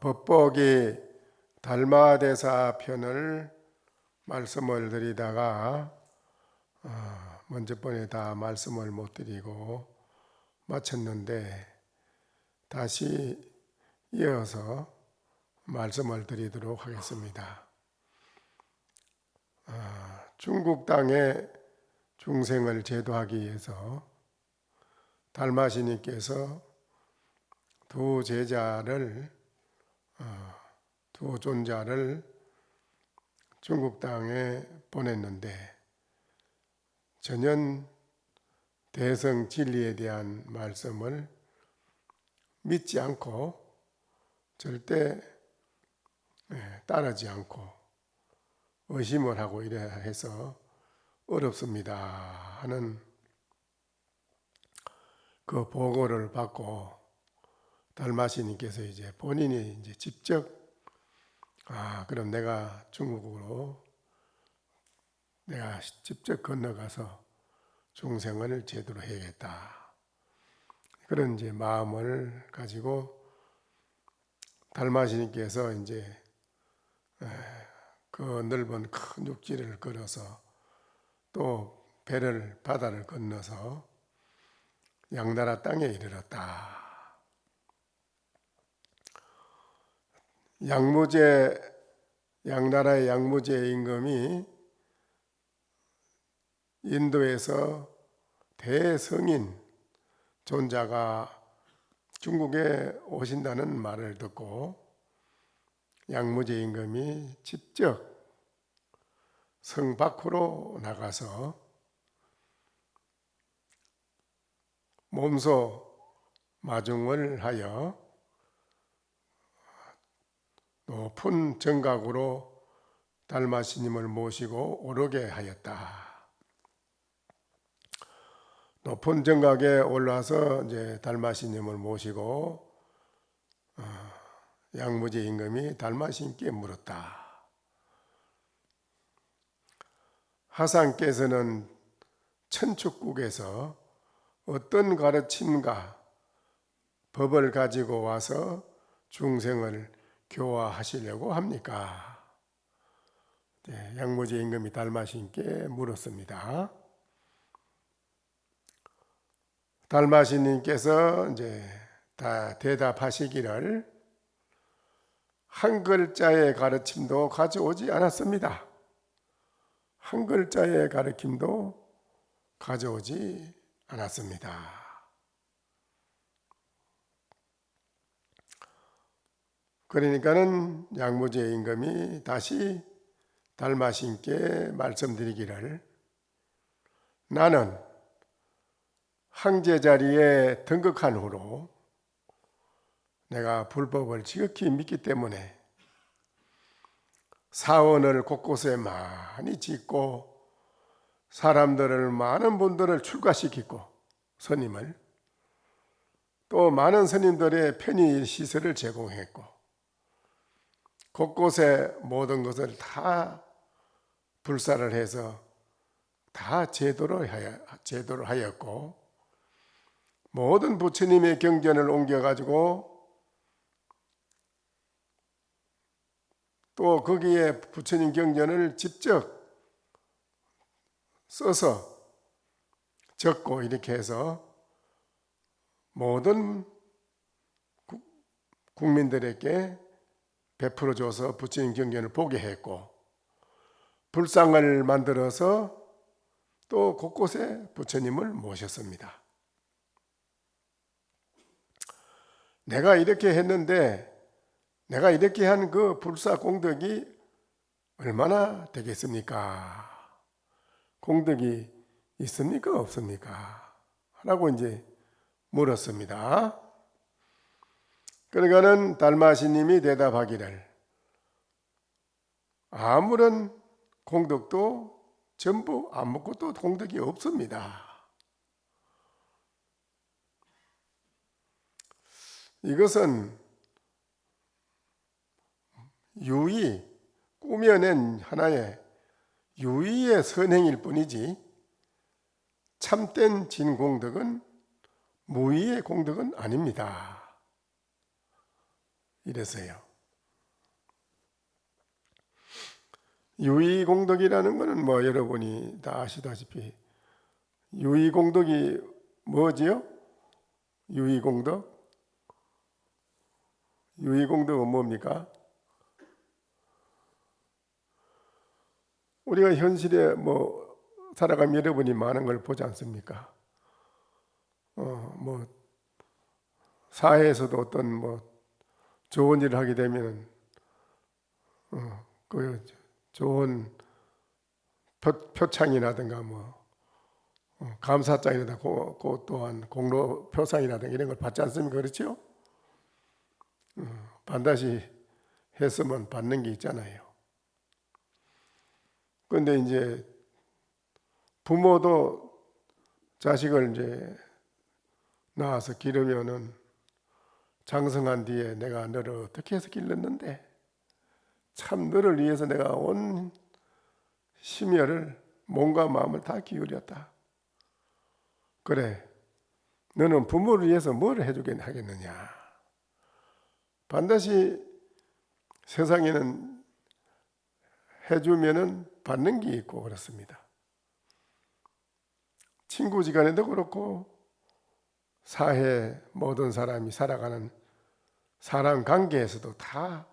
법보기 달마대사 편을 말씀을 드리다가 먼저 번에 다 말씀을 못 드리고 마쳤는데 다시 이어서 말씀을 드리도록 하겠습니다. 중국 땅에 중생을 제도하기 위해서 달마시님께서 두 제자를 두 존자를 중국 땅에 보냈는데 전혀 대성 진리에 대한 말씀을 믿지 않고 절대 따르지 않고 의심을 하고 이래 해서 어렵습니다 하는 그 보고를 받고 달마시님께서 이제 본인이 이제 직접 그럼 내가 중국으로 내가 직접 건너가서 중생을 제대로 해야겠다. 그런 이제 마음을 가지고 달마시님께서 이제 그 넓은 큰 육지를 걸어서 또 바다를 건너서 양나라 땅에 이르렀다. 양나라의 양무제 임금이 인도에서 대성인 존자가 중국에 오신다는 말을 듣고 양무제 임금이 직접 성 밖으로 나가서 몸소 마중을 하여 높은 정각으로 달마시님을 모시고 오르게 하였다. 높은 정각에 올라서 이제 달마시님을 모시고 양무제 임금이 달마시님께 물었다. 하상께서는 천축국에서 어떤 가르침과 법을 가지고 와서 중생을 교화하시려고 합니까? 양무제 임금이 달마시님께 물었습니다. 달마시님께서 이제 다 대답하시기를 한 글자의 가르침도 가져오지 않았습니다. 한 글자의 가르침도 가져오지 않았습니다. 그러니까는 양무제 임금이 다시 달마시님께 말씀드리기를 나는 황제 자리에 등극한 후로 내가 불법을 지극히 믿기 때문에 사원을 곳곳에 많이 짓고 사람들을 많은 분들을 출가시키고 스님을 또 많은 스님들의 편의 시설을 제공했고 곳곳에 모든 것을 다 불사를 해서 다 제도를 하였고 모든 부처님의 경전을 옮겨가지고 또 거기에 부처님 경전을 직접 써서 적고 이렇게 해서 모든 국민들에게 베풀어줘서 부처님 경전을 보게 했고 불상을 만들어서 또 곳곳에 부처님을 모셨습니다. 내가 이렇게 했는데 내가 이렇게 한 그 불사 공덕이 얼마나 되겠습니까? 공덕이 있습니까? 없습니까? 라고 이제 물었습니다. 그러니까는 달마시님이 대답하기를 아무런 공덕도 전부 아무것도 공덕이 없습니다. 이것은 유의, 꾸며낸 하나의 유의의 선행일 뿐이지 참된 진공덕은 무의의 공덕은 아닙니다. 이래서요. 유의공덕이라는 것은 뭐 여러분이 다 아시다시피 유의공덕이 뭐지요? 유의공덕? 유의공덕은 뭡니까? 우리가 현실에 뭐 살아가면 여러분이 많은 걸 보지 않습니까? 뭐 사회에서도 어떤 뭐 좋은 일을 하게 되면 그 좋은 표창이라든가 뭐 감사장이라든가 그 또한 공로 표상이라든가 이런 걸 받지 않습니까? 그렇죠? 반드시 했으면 받는 게 있잖아요. 그런데 이제 부모도 자식을 이제 낳아서 기르면은 장성한 뒤에 내가 너를 어떻게 해서 길렀는데 참 너를 위해서 내가 온 심혈을 몸과 마음을 다 기울였다. 그래, 너는 부모를 위해서 뭘 해주긴 하겠느냐. 반드시 세상에는 해주면은 받는 게 있고 그렇습니다. 친구지간에도 그렇고 사회 모든 사람이 살아가는 사람 관계에서도 다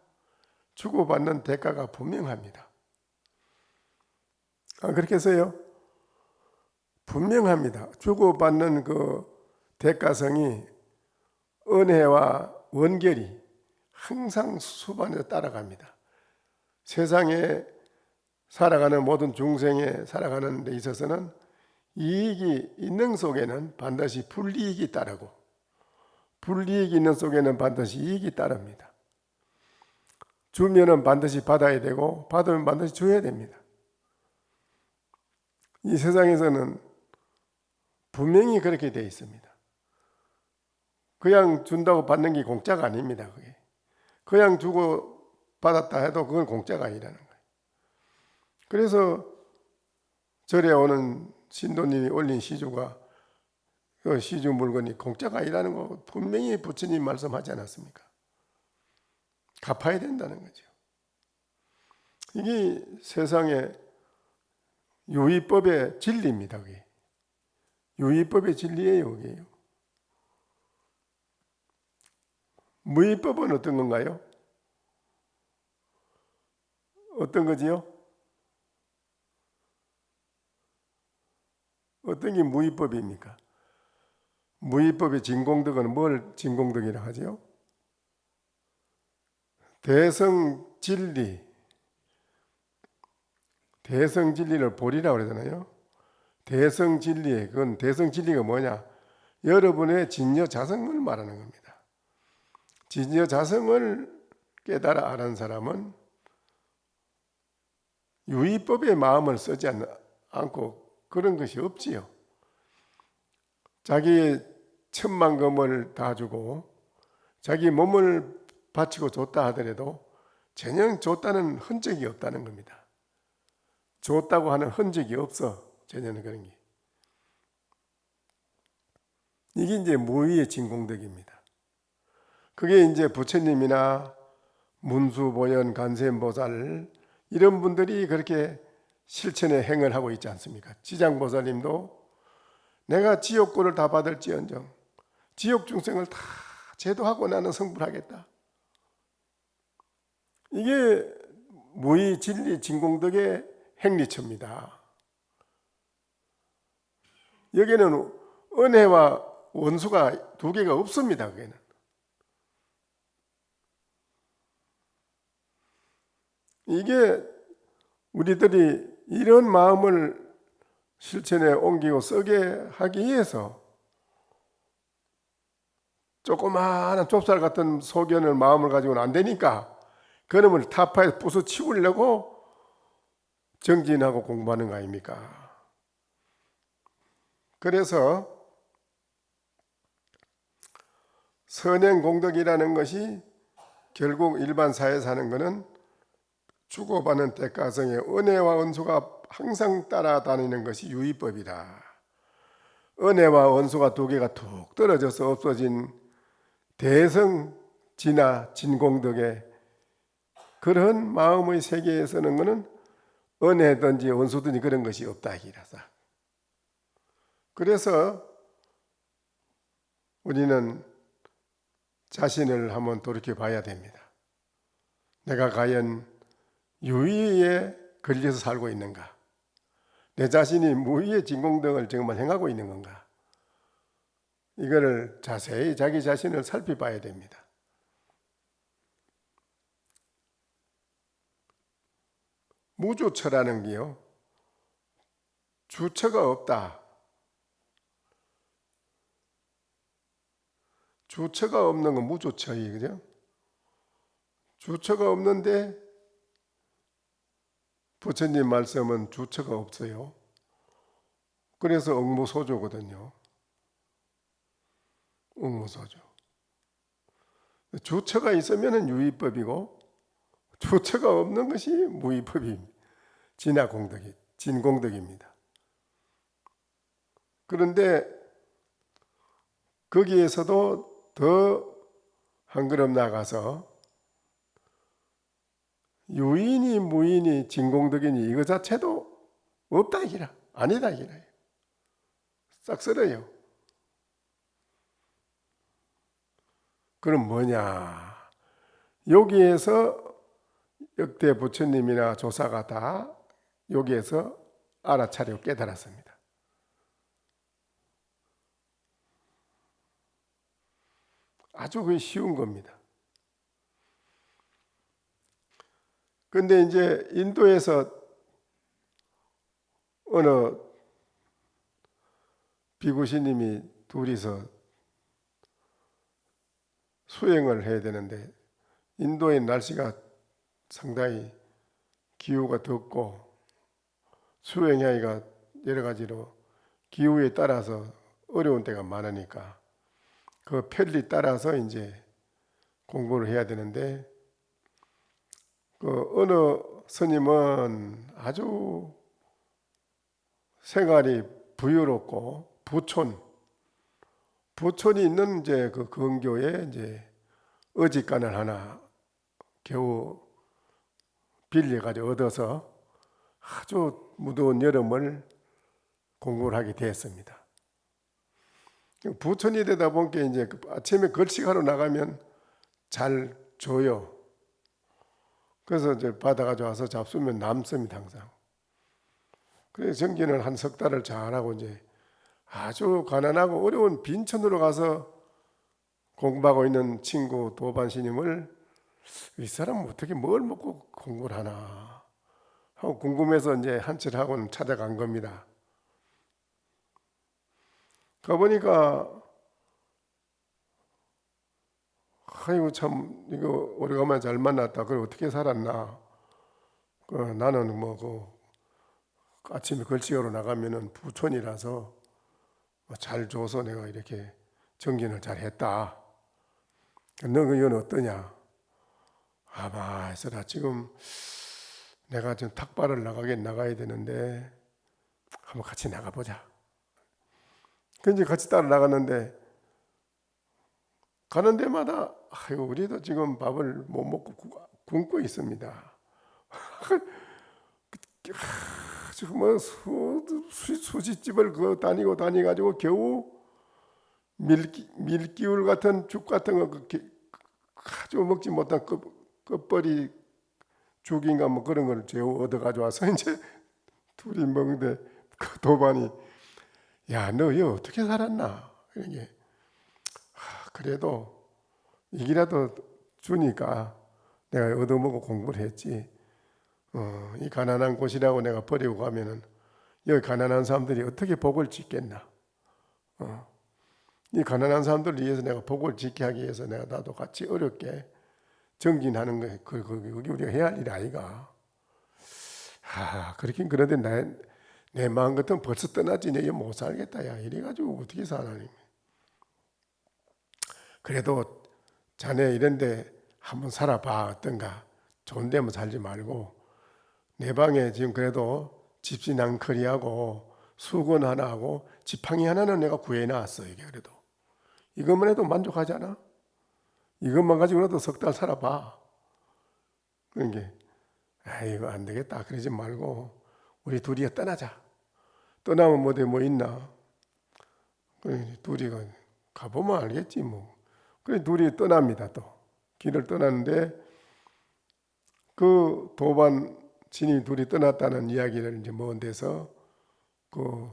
주고받는 대가가 분명합니다. 그렇게 해서요, 분명합니다. 주고받는 그 대가성이 은혜와 원결이 항상 수반해서 따라갑니다. 세상에 살아가는 모든 중생에 살아가는 데 있어서는 이익이 있는 속에는 반드시 불이익이 따르고 불이익이 있는 속에는 반드시 이익이 따릅니다. 주면은 반드시 받아야 되고 받으면 반드시 줘야 됩니다. 이 세상에서는 분명히 그렇게 되어 있습니다. 그냥 준다고 받는 게 공짜가 아닙니다. 그게. 그냥 주고 받았다 해도 그건 공짜가 아니라는 거예요. 그래서 절에 오는 신도님이 올린 시주가 그 시주 물건이 공짜가 아니라는 거 분명히 부처님 말씀하지 않았습니까? 갚아야 된다는 거죠. 이게 세상의 유의법의 진리입니다. 그게. 유의법의 진리예요. 그게요. 무의법은 어떤 건가요? 어떤 거지요? 어떤 게 무의법입니까? 무의법의 진공덕은 뭘 진공덕이라고 하죠? 대성진리, 대성진리를 보리라고 그러잖아요. 대성진리, 그건 대성진리가 뭐냐? 여러분의 진여자성을 말하는 겁니다. 진여자성을 깨달아 아는 사람은 유의법의 마음을 쓰지 않고 그런 것이 없지요. 자기 천만금을 다 주고 자기 몸을 바치고 줬다 하더라도 전혀 줬다는 흔적이 없다는 겁니다. 줬다고 하는 흔적이 없어. 전혀 그런 게. 이게 이제 무의의 진공덕입니다. 그게 이제 부처님이나 문수보현 관세음보살 이런 분들이 그렇게 실천의 행을 하고 있지 않습니까? 지장보살님도 내가 지옥고를 다 받을지언정 지옥 중생을 다 제도하고 나는 성불하겠다. 이게 무의 진리 진공덕의 행리처입니다. 여기는 은혜와 원수가 두 개가 없습니다. 그게는. 이게 우리들이 이런 마음을 실천에 옮기고 쓰게 하기 위해서 조그마한 좁쌀 같은 소견을 마음을 가지고는 안 되니까 그놈을 타파에 부수치우려고 정진하고 공부하는 거 아닙니까? 그래서 선행공덕이라는 것이 결국 일반 사회에 사는 것은 주고받는 대가성의 은혜와 은수가 항상 따라다니는 것이 유의법이다. 은혜와 은수가 두 개가 툭 떨어져서 없어진 대성 진화, 진공덕의 그런 마음의 세계에서는 거는 은혜든지 원수든지 그런 것이 없다 이라서. 그래서 우리는 자신을 한번 돌이켜 봐야 됩니다. 내가 과연 유의에 걸려서 살고 있는가? 내 자신이 무의의 진공덕을 정말 행하고 있는 건가? 이거를 자세히 자기 자신을 살펴봐야 됩니다. 무주처라는 게요, 주처가 없다. 주처가 없는 건 무주처이, 그죠? 주처가 없는데 부처님 말씀은 주처가 없어요. 그래서 응무소조거든요. 응무소조. 주처가 있으면 유의법이고 주처가 없는 것이 무의법입니다. 진화공덕이, 진공덕입니다. 그런데 거기에서도 더 한 걸음 나가서 유인이 무인이 진공덕이니 이거 자체도 없다 이기라, 아니다 이기라. 싹 쓸어요. 그럼 뭐냐? 여기에서 역대 부처님이나 조사가 다 여기에서 알아차리고 깨달았습니다. 아주 그게 쉬운 겁니다. 근데 이제 인도에서 어느 비구시님이 둘이서 수행을 해야 되는데 인도의 날씨가 상당히 기후가 덥고 수행하기가 여러 가지로 기후에 따라서 어려운 때가 많으니까 그 편리 따라서 이제 공부를 해야 되는데 그 어느 스님은 아주 생활이 부유롭고 부촌이 있는 이제 그 근교에 이제 어지간을 하나 겨우 빌려가지고 얻어서 아주 무더운 여름을 공부를 하게 되었습니다. 부촌이 되다 보니까 이제 아침에 걸식하러 나가면 잘 줘요. 그래서 이제 받아가지고 와서 잡수면 남습니다, 항상. 그래서 정기는 한 석 달을 잘하고 이제 아주 가난하고 어려운 빈촌으로 가서 공부하고 있는 친구 도반스님을 이 사람 어떻게 뭘 먹고 공부를 하나 하고 궁금해서 이제 한철 학원 찾아간 겁니다. 가보니까 아이고 참 이거 오래간만에 잘 만났다. 그걸 어떻게 살았나? 나는 아침에 걸치하러 나가면은 부촌이라서 잘 줘서 내가 이렇게 정진을 잘 했다. 너 이건 어떠냐? 아마 해서라 지금 내가 지금 탁발을 나가야 되는데 한번 같이 나가보자. 그래서 같이 따라 나갔는데 가는 데마다 아이고 우리도 지금 밥을 못 먹고 굶고 있습니다. 지금 수시집을 다니가지고 겨우 밀기울 같은 죽 같은 거 아주 먹지 못한 끝벌이 죽인가 뭐 그런 걸 재우 얻어가지고 와서 이제 둘이 먹는데 그 도반이 야 너 이거 어떻게 살았나? 이런 게 그래도 이기라도 주니까 내가 얻어먹고 공부를 했지. 이 가난한 곳이라고 내가 버리고 가면은 여기 가난한 사람들이 어떻게 복을 짓겠나? 이 가난한 사람들을 위해서 내가 복을 짓게 하기 위해서 내가 나도 같이 어렵게 정진하는 거 그게 우리가 해야 할 일 아이가. 그렇긴 그런데 내 마음 같으면 벌써 떠났지 내 못 살겠다 야 이래가지고 어떻게 사나니? 그래도 자네 이런데 한번 살아봐 어떤가? 좋은 데만 살지 말고 내 방에 지금 그래도 집신앙커리하고 수건 하나 하고 지팡이 하나는 내가 구해놨어 이게 그래도 이것만 해도 만족하잖아. 이것만 가지고라도 석 달 살아봐. 그런 게 이거 안 되겠다. 그러지 말고 우리 둘이 떠나자. 떠나면 뭐 있나? 그래 둘이 가보면 알겠지 뭐. 그래 둘이 떠납니다. 또 길을 떠나는데 그 도반 신이 둘이 떠났다는 이야기를 이제 먼 데서 그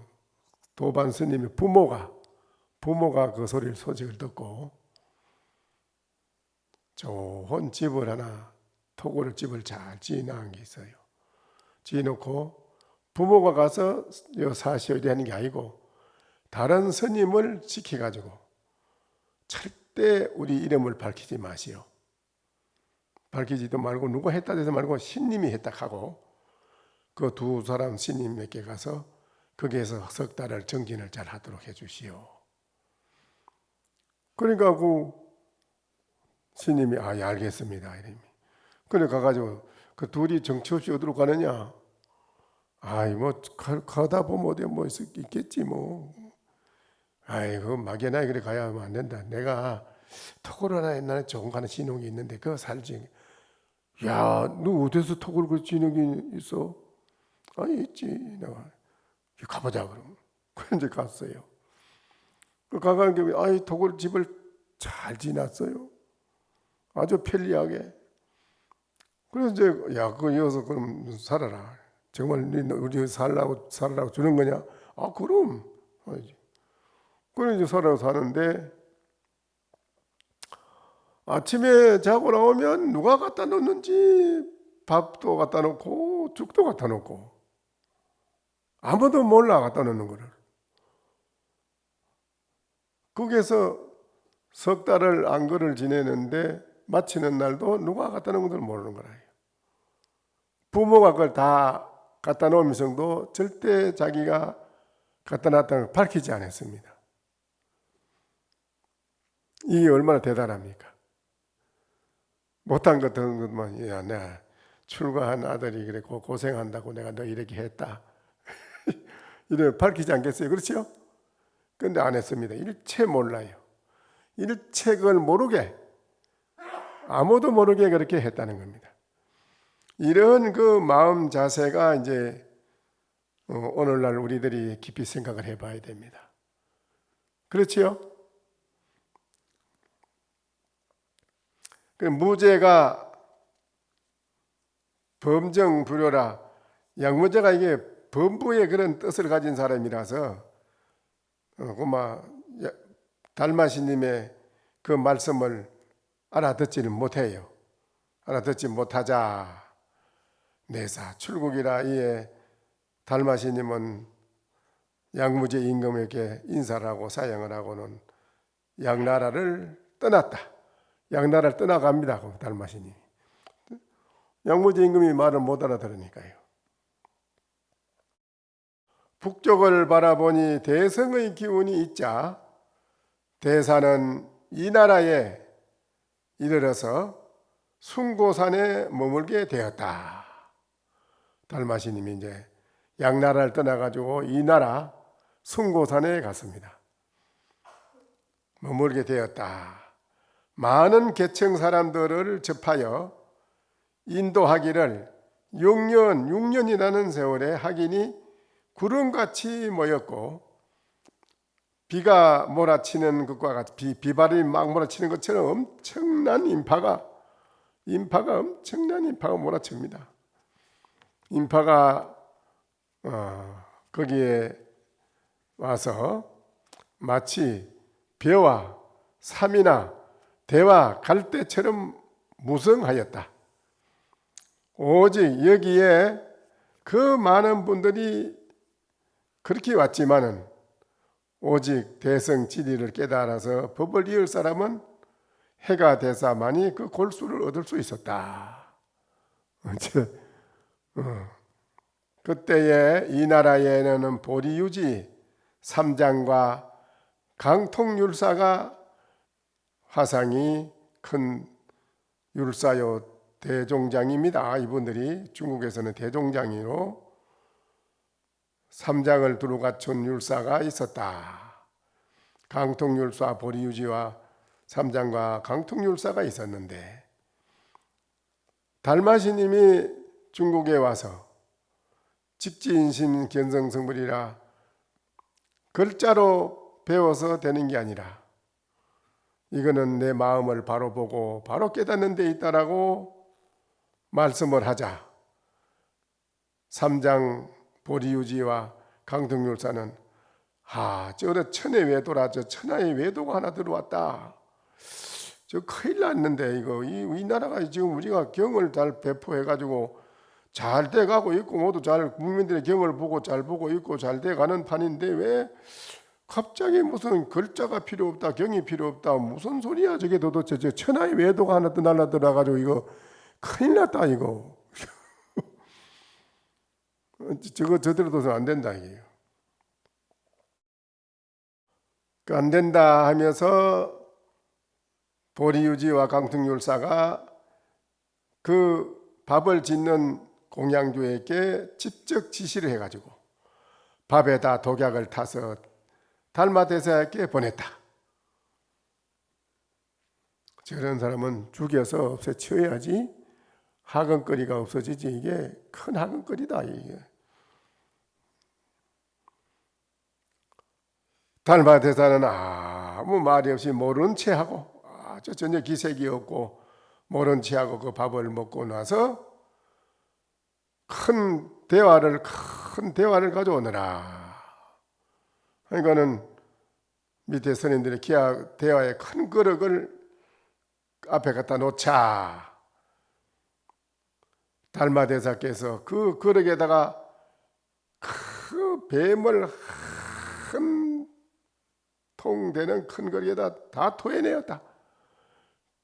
도반 스님의 부모가 그 소식을 듣고 좋은 집을 하나 토굴 집을 잘 지어놓은 게 있어요. 지어놓고 부모가 가서 사시오리 하는 게 아니고 다른 스님을 시켜가지고 절대 우리 이름을 밝히지 마시오. 밝히지도 말고 누가 했다 해서 말고 신님이 했다 하고 그 두 사람 신님에게 가서 거기에서 석 달을 정진을 잘 하도록 해주시오. 그러니까 그 신님이 예 알겠습니다 이름이. 그래 가가지고 그 둘이 정처 없이 어디로 가느냐? 뭐 가다 보면 어디 뭐 있겠지 뭐. 그 막연하게 그래 가야 하면 안 된다. 내가 토굴 하나 옛날에 좋은 거 하나 지는 게 있는데 그거 살지. 야, 너 어디서 토굴 그 지는 게 있어? 있지. 내가 가보자 그럼. 그래 이제 갔어요. 그 가가지고 토굴 집을 잘 지났어요. 아주 편리하게. 그래서 이제 그거 이어서 그럼 살아라. 정말 우리 살라고 주는 거냐? 그럼. 그래 이제 살아서 사는데 아침에 자고 나오면 누가 갖다 놓는지 밥도 갖다 놓고 죽도 갖다 놓고 아무도 몰라 갖다 놓는 거를. 거기에서 석 달을 안거를 지내는데 마치는 날도 누가 갖다 놓은 것을 모르는 거라요. 부모가 그걸 다 갖다 놓으면서도 절대 자기가 갖다 놨다는 걸 밝히지 않았습니다. 이게 얼마나 대단합니까? 못한 것만 내가 출가한 아들이 그래 고생한다고 내가 너 이렇게 했다. 이래 밝히지 않겠어요? 그렇죠? 근데 안 했습니다. 일체 몰라요. 일체 그걸 모르게 아무도 모르게 그렇게 했다는 겁니다. 이런 그 마음 자세가 이제 오늘날 우리들이 깊이 생각을 해봐야 됩니다. 그렇지요? 무죄가 범정불효라. 양무죄가 이게 범부의 그런 뜻을 가진 사람이라서 달마시님의 그 말씀을 알아듣지는 못해요. 알아듣지 못하자 내사 출국이라 이에 달마시님은 양무제 임금에게 인사를 하고 사양을 하고는 양나라를 떠났다. 양나라를 떠나갑니다. 달마시님이. 양무제 임금이 말을 못 알아들으니까요. 북쪽을 바라보니 대성의 기운이 있자 대사는 이 나라에 이르러서 숭고산에 머물게 되었다. 달마시님이 이제 양나라를 떠나가지고 이 나라 숭고산에 갔습니다. 머물게 되었다. 많은 계층 사람들을 접하여 인도하기를 6년이라는 세월에 학인이 구름같이 모였고 비가 몰아치는 것과 같이 비바람이 막 몰아치는 것처럼 엄청난 인파가 몰아칩니다. 인파가 거기에 와서 마치 벼와 삼이나 대와 갈대처럼 무성하였다. 오직 여기에 그 많은 분들이 그렇게 왔지만은 오직 대성지리를 깨달아서 법을 이을 사람은 해가 되사만이 그 골수를 얻을 수 있었다. 그때에 이 나라에는 보리유지 삼장과 강통율사가 화상이 큰 율사요 대종장입니다. 이분들이 중국에서는 대종장이로 삼장을 두루 갖춘 율사가 있었다. 강통율사 보리유지와 삼장과 강통율사가 있었는데 달마시님이 중국에 와서 직지인심 견성성불이라 글자로 배워서 되는 게 아니라 이거는 내 마음을 바로 보고 바로 깨닫는 데 있다라고 말씀을 하자 삼장 보리유지와 강통율사는 저래 천의 외도라 저 천하의 외도가 하나 들어왔다. 저 큰일 났는데 이거 이 나라가 지금 우리가 경을 잘 배포해가지고 잘 돼가고 있고 모두 잘 국민들의 경을 보고 잘 보고 있고 잘 돼가는 판인데 왜 갑자기 무슨 글자가 필요 없다 경이 필요 없다 무슨 소리야 저게 도대체 저 천하의 외도가 하나 더 날라들어가지고 이거 큰일 났다 이거 저거 저대로 둬서 안 된다 이게요. 안 된다 하면서 보리유지와 강통율사가 그 밥을 짓는 공양주에게 직접 지시를 해가지고 밥에다 독약을 타서 달마대사에게 보냈다. 저런 사람은 죽여서 없애쳐야지 학은거리가 없어지지 이게 큰 학은거리다 이게. 달마대사는 아무 말이 없이 모른 채 하고 저 전혀 기색이 없고 모른 채 하고 그 밥을 먹고 나서 큰 대화를 가져오느라 그러니까는 밑에 선인들이 대화에 큰 그릇을 앞에 갖다 놓자 달마대사께서 그 그릇에다가 그 뱀을 한 통 되는 큰 그릇에다 다 토해내었다.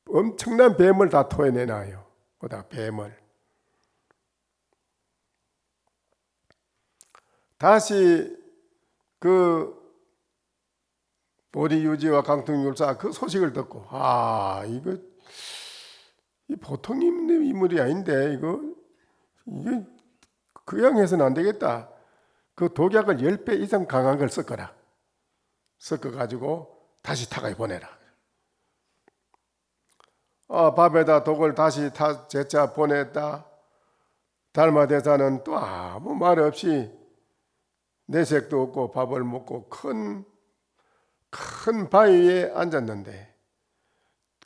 엄청난 뱀을 다 토해내놔요. 거기다 뱀을 다시 그 보리유지와 강통율사 그 소식을 듣고 이거 보통 인물이 아닌데 이게 그냥 해서는 안 되겠다. 그 독약을 10배 이상 강한 걸 섞어라. 섞어가지고 다시 타가에 보내라. 밥에다 독을 다시 재차 보냈다. 달마대사는 또 아무 말 없이 내색도 없고 밥을 먹고 큰 바위에 앉았는데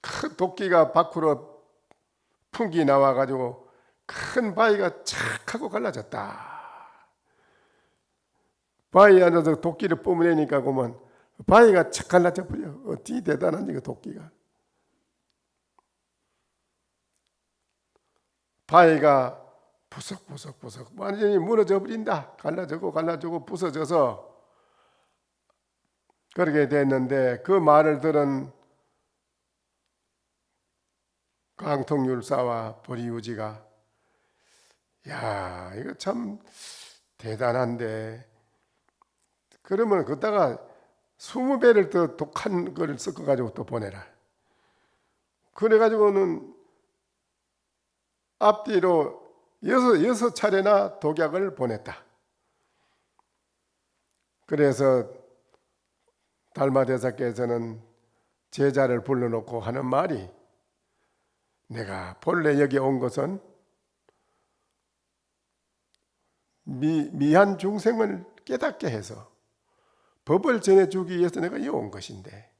큰 도끼가 밖으로 풍기 나와가지고 큰 바위가 착 하고 갈라졌다. 바위에 앉아서 도끼를 뿜어내니까 그만 바위가 착 갈라져 버려. 어찌 대단한지 그 도끼가. 바위가 부석부석 완전히 무너져 버린다. 갈라지고 부서져서 그렇게 됐는데 그 말을 들은 강통율사와 보리유지가 이거 참 대단한데 그러면 그다가 20배를 더 독한 걸 섞어가지고 또 보내라. 그래가지고는 앞뒤로 6차례나 독약을 보냈다. 그래서 달마대사께서는 제자를 불러놓고 하는 말이 내가 본래 여기 온 것은 미한 중생을 깨닫게 해서 법을 전해주기 위해서 내가 여기 온 것인데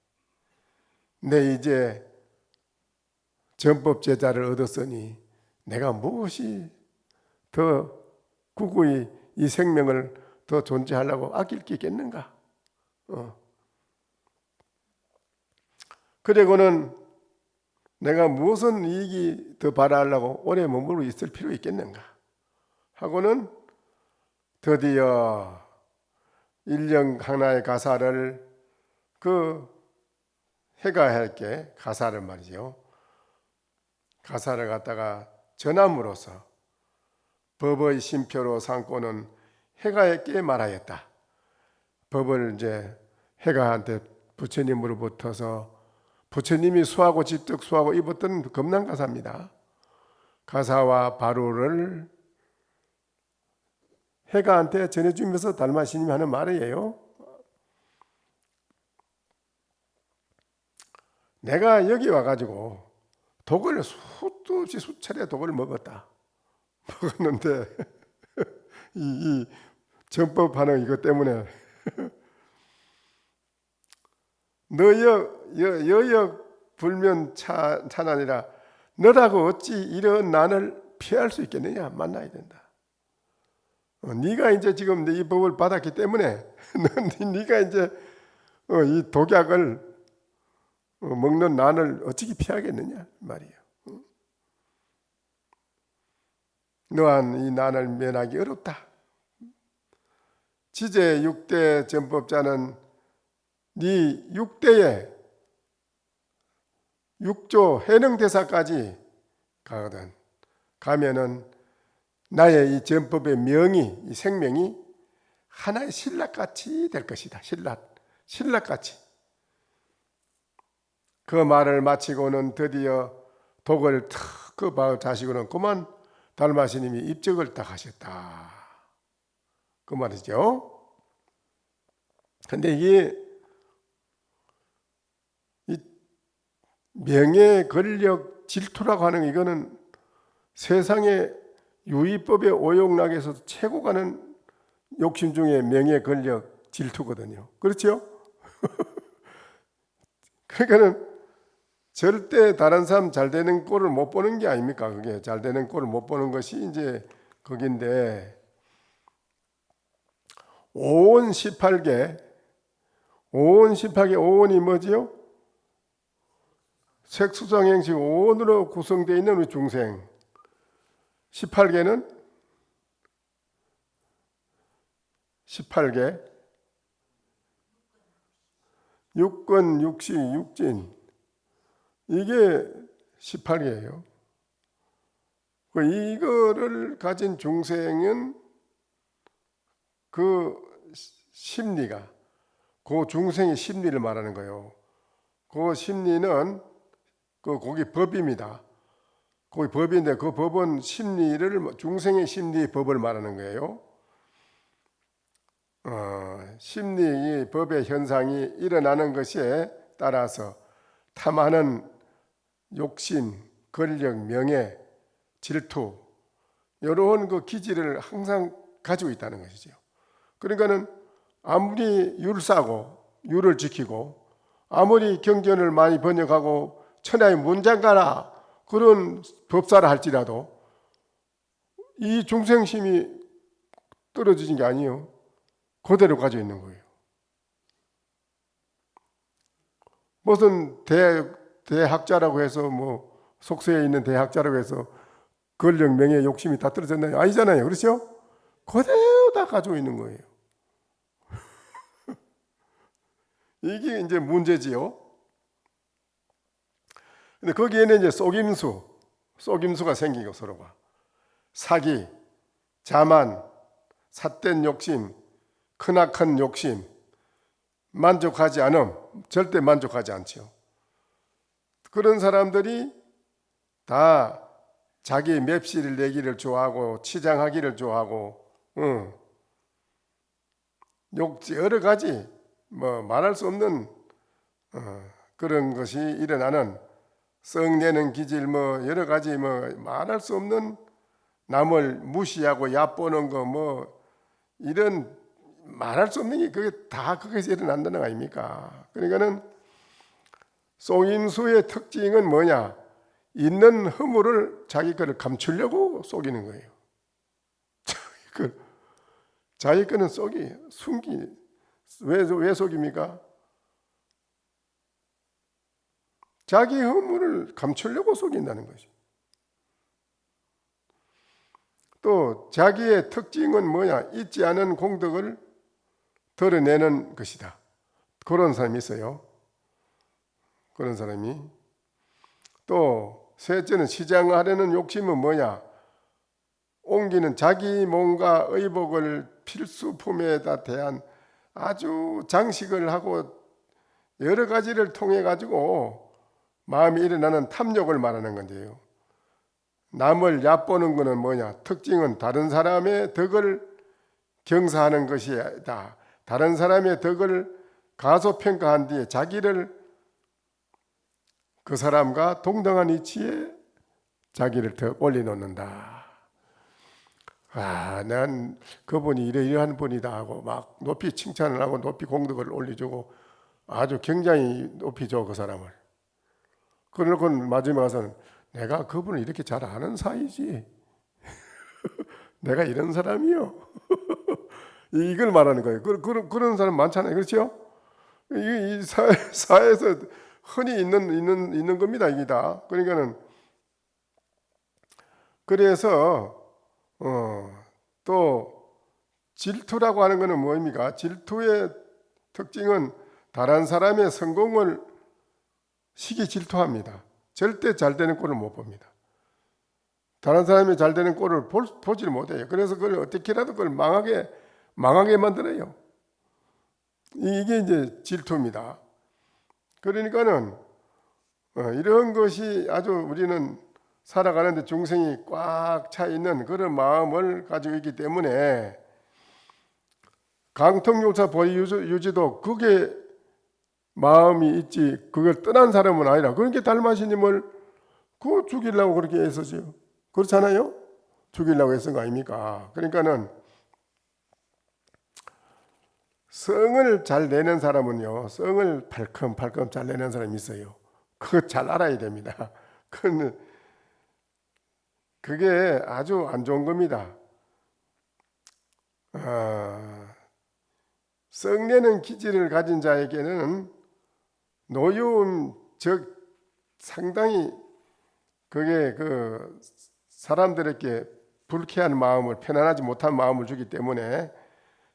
내 이제 전법 제자를 얻었으니 내가 무엇이 더 구구이 이 생명을 더 존재하려고 아낄 게 있겠는가? 그리고는 내가 무슨 이익이 더 바라려고 오래 머물고 있을 필요 있겠는가? 하고는 드디어 1년 하나의 가사를 해가 할게 가사를 말이죠. 가사를 갖다가 전함으로써 법의 심표로 삼고는 해가에게 말하였다. 법을 이제 해가한테 부처님으로부터서 부처님이 수하고 직접 수하고 입었던 겁난 가사입니다. 가사와 바로를 해가한테 전해주면서 달마스님이 하는 말이에요. 내가 여기 와가지고 독을 수도 없이 수차례 독을 먹었다. 먹었는데 이 전법하는 이것 때문에 여역 불면 찬하니라. 너라고 어찌 이런 난을 피할 수 있겠느냐. 만나야 된다. 네가 이제 지금 이 법을 받았기 때문에 네가 이제 이 독약을 먹는 난을 어떻게 피하겠느냐 말이에요. 너한 이 난을 면하기 어렵다. 지제 6대 전법자는 네 6대에 6조 해능대사까지 가거든. 가면은 나의 이 전법의 명이, 이 생명이 하나의 신락같이 될 것이다. 신락같이. 그 말을 마치고는 드디어 독을 그 자시고는 그만 달마스님이 입적을 딱 하셨다. 그 말이죠. 근데 이게 이 명예, 권력, 질투라고 하는 이거는 세상의 유의법의 오용락에서 최고 가는 욕심 중에 명예, 권력, 질투거든요. 그렇죠? 그러니까는 절대 다른 사람 잘 되는 꼴을 못 보는 게 아닙니까? 그게 잘 되는 꼴을 못 보는 것이 이제 거긴데, 오온 18개, 오온이 뭐지요? 색수상행식 오온으로 구성되어 있는 우리 중생. 18개, 육권, 육시, 육진. 이게 18개예요. 이거를 가진 중생은 그 심리가, 그 중생의 심리를 말하는 거예요. 그 심리는 거기 법입니다. 거기 법인데 그 법은 중생의 심리 법을 말하는 거예요. 심리의 법의 현상이 일어나는 것에 따라서 탐하는 욕심, 권력, 명예, 질투 이런 그 기질을 항상 가지고 있다는 것이죠. 그러니까는 아무리 율을 지키고 아무리 경전을 많이 번역하고 천하의 문장가라 그런 법사라 할지라도 이 중생심이 떨어지는 게 아니에요. 그대로 가지고 있는 거예요. 무슨 대학자라고 해서 뭐 속세에 있는 대학자라고 해서 권력, 명예, 욕심이 다 떨어졌나요? 아니잖아요. 그렇죠? 그대로 다 가지고 있는 거예요. 이게 이제 문제지요. 근데 거기에는 이제 속임수가 생기고 서로가 사기, 자만, 삿된 욕심, 크나큰 욕심, 만족하지 않음, 절대 만족하지 않죠. 그런 사람들이 다 자기 맵시를 내기를 좋아하고 치장하기를 좋아하고 여러 가지 뭐 말할 수 없는 그런 것이 일어나는 썩내는 기질 뭐 여러 가지 뭐 말할 수 없는 남을 무시하고 얕보는 거 뭐 이런 말할 수 없는 게 그게 다 거기서 일어난다는 거 아닙니까? 그러니까는 속임수의 특징은 뭐냐? 있는 허물을 자기 거를 감추려고 속이는 거예요. 자기 거는 왜 속입니까? 자기 허물을 감추려고 속인다는 것이. 또 자기의 특징은 뭐냐? 잊지 않은 공덕을 드러내는 것이다. 그런 사람이 있어요. 그런 사람이. 또 셋째는 시장하려는 욕심은 뭐냐? 옮기는 자기 몸과 의복을 필수품에다 대한 아주 장식을 하고 여러 가지를 통해 가지고 마음이 일어나는 탐욕을 말하는 건데요. 남을 얕보는 것은 뭐냐? 특징은 다른 사람의 덕을 경사하는 것이다. 다른 사람의 덕을 가소평가한 뒤에 자기를 그 사람과 동등한 위치에 자기를 더 올려놓는다. 난 그분이 이러한 분이다 하고 막 높이 칭찬을 하고 높이 공덕을 올려주고 아주 굉장히 높이 줘, 그 사람을. 그러고 마지막에 와서는 내가 그분을 이렇게 잘 아는 사이지. 내가 이런 사람이요. 이걸 말하는 거예요. 그런 사람 많잖아요. 그렇죠? 이 사회에서 흔히 있는 겁니다. 이게 다. 그러니까는, 그래서, 또, 질투라고 하는 것은 뭡니까? 질투의 특징은 다른 사람의 성공을 시기 질투합니다. 절대 잘 되는 꼴을 못 봅니다. 다른 사람이 잘 되는 꼴을 보지를 못해요. 그래서 그걸 어떻게라도 그걸 망하게 만들어요. 이게 이제 질투입니다. 그러니까는 이런 것이 아주 우리는 살아가는데 중생이 꽉 차 있는 그런 마음을 가지고 있기 때문에 강통용사 보유지도 그게 마음이 있지 그걸 떠난 사람은 아니라 그렇게 달마시님을 그거 죽이려고 그렇게 애쓰지요. 그렇잖아요? 죽이려고 애쓴 거 아닙니까? 그러니까는 성을 잘 내는 사람은요, 성을 팔끔팔끔 잘 내는 사람이 있어요. 그거 잘 알아야 됩니다. 그게 아주 안 좋은 겁니다. 성내는 기질을 가진 자에게는 노여움, 즉 상당히 그게 그 사람들에게 불쾌한 마음을, 편안하지 못한 마음을 주기 때문에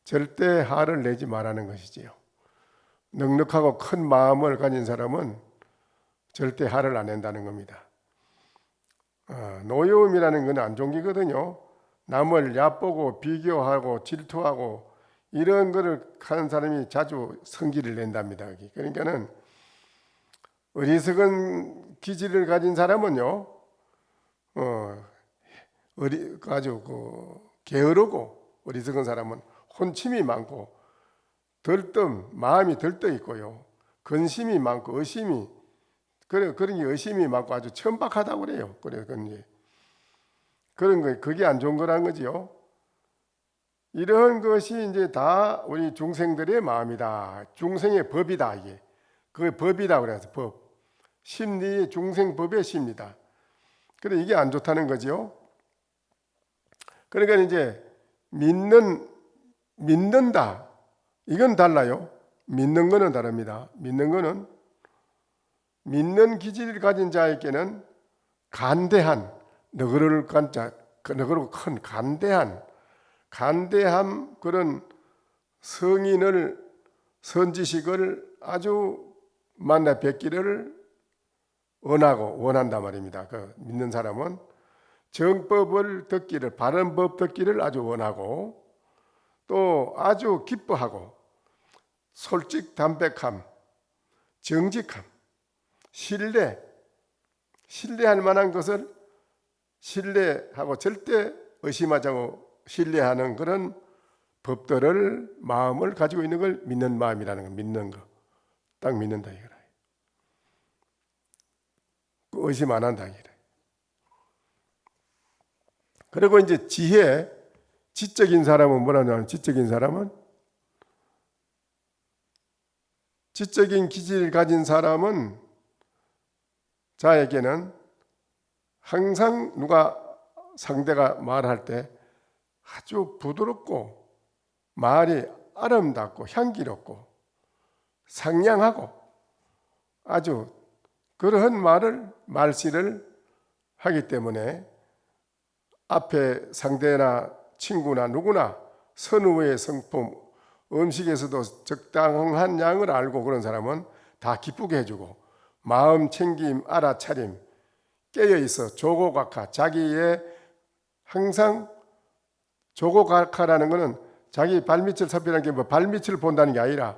절대 화를 내지 말라는 것이지요. 넉넉하고 큰 마음을 가진 사람은 절대 화를 안 낸다는 겁니다. 노여움이라는 건 안 좋은 거거든요. 남을 얕보고 비교하고 질투하고 이런 거를 하는 사람이 자주 성기를 낸답니다. 그러니까는 어리석은 기질을 가진 사람은요, 아주 게으르고 어리석은 사람은 혼침이 많고 마음이 들떠 있고요, 근심이 많고 의심이 그런 게 의심이 많고 아주 천박하다고 그래요. 그런 거 그게 안 좋은 거란 거지요. 이런 것이 이제 다 우리 중생들의 마음이다. 중생의 법이다. 이게 그게 법이다 그래서 법. 심리 중생법의 심리다. 그래 이게 안 좋다는 거죠. 그러니까 이제 믿는다. 이건 달라요. 믿는 거는 다릅니다. 믿는 기질을 가진 자에게는 간대한 너그러울 간자 너그러고 큰 간대함 그런 선지식을 아주 만나 뵙기를 원한단 말입니다. 그 믿는 사람은 정법을 듣기를, 바른 법 듣기를 아주 원하고 또 아주 기뻐하고 솔직 담백함, 정직함, 신뢰할 만한 것을 신뢰하고 절대 의심하지 않고 신뢰하는 그런 법들을 마음을 가지고 있는 걸 믿는 마음이라는 거, 믿는 거. 딱 믿는다 이거라. 의심 안 한다 이거라. 그리고 이제 지적인 사람은 뭐라냐면 지적인 기질을 가진 사람은 자에게는 항상 상대가 말할 때 아주 부드럽고 말이 아름답고 향기롭고 상냥하고 아주 그러한 말씨를 하기 때문에 앞에 상대나 친구나 누구나 선우의 성품, 음식에서도 적당한 양을 알고 그런 사람은 다 기쁘게 해주고 마음 챙김, 알아차림, 깨어있어 조고각하, 자기의 항상 조고각하라는 것은 자기 발밑을 살피는 게 발밑을 본다는 게 아니라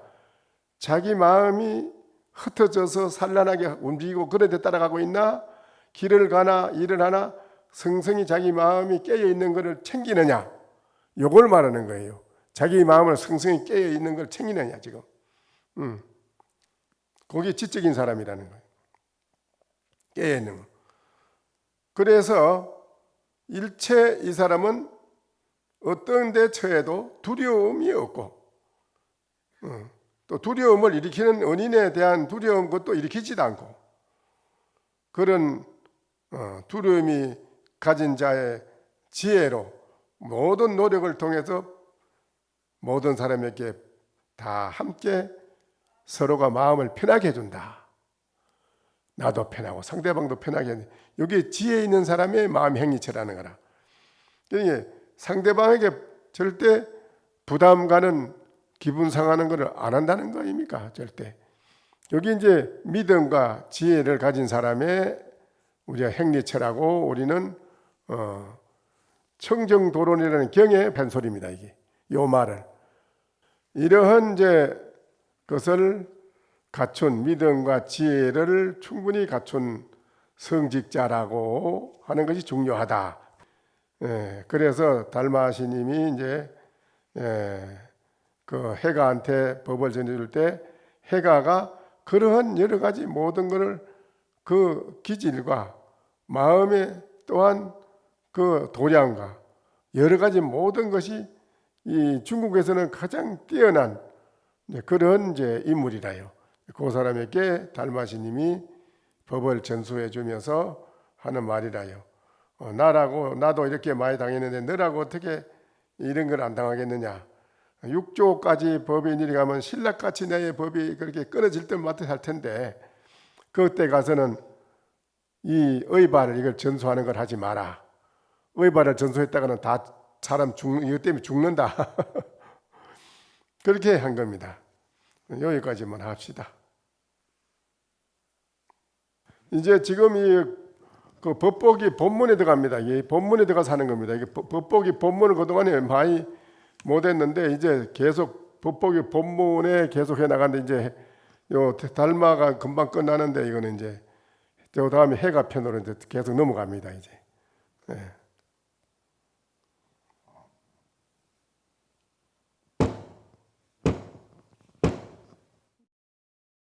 자기 마음이 흩어져서 산란하게 움직이고 그런 데 따라가고 있나, 길을 가나 일을 하나 성성이 자기 마음이 깨어있는 것을 챙기느냐, 요걸 말하는 거예요. 자기 마음을 성성이 깨어있는 걸 챙기느냐 지금. 그게 지적인 사람이라는 거예요. 깨어있는. 그래서 일체 이 사람은 어떤 데 처해도 두려움이 없고, 또 두려움을 일으키는 원인에 대한 두려움 것도 일으키지도 않고, 그런 두려움이 가진 자의 지혜로 모든 노력을 통해서 모든 사람에게 다 함께 서로가 마음을 편하게 해준다. 나도 편하고 상대방도 편하게 해준다. 여기 지혜 있는 사람의 마음 행위체라는 거라. 그러니까 상대방에게 절대 부담 가는 기분 상하는 것을 안 한다는 거 아닙니까? 절대. 여기 이제 믿음과 지혜를 가진 사람의 우리가 행리체라고 우리는 청정도론이라는 경에 벤소리입니다. 이게 요 말을 이러한 이제 것을 갖춘 믿음과 지혜를 충분히 갖춘 성직자라고 하는 것이 중요하다. 그래서 달마시님이 이제 그 해가한테 법을 전해줄 때 해가가 그러한 여러 가지 모든 것을 그 기질과 마음에 또한 그 도량과 여러 가지 모든 것이 이 중국에서는 가장 뛰어난 그런 이제 인물이라요. 그 사람에게 달마시님이 법을 전수해 주면서 하는 말이라요. 나도 이렇게 많이 당했는데 너라고 어떻게 이런 걸 안 당하겠느냐. 6조까지 법이 이르가면 신라같이 내 법이 그렇게 끊어질 때마다 할 텐데 그때 가서는 이 의발을 이걸 전수하는 걸 하지 마라. 의발을 전수했다가는 다 사람 이것 때문에 죽는다. 그렇게 한 겁니다. 여기까지만 합시다. 이제 지금 그 법복이 본문에 들어갑니다. 이 본문에 들어가서 하는 겁니다. 이게 법복이 본문을 그동안에 많이 못했는데 이제 계속 법복이 본문에 계속 해 나가는데 이제 요 달마가 금방 끝나는데 이거는 이제 저 다음에 해가 편으로 이제 계속 넘어갑니다. 이제.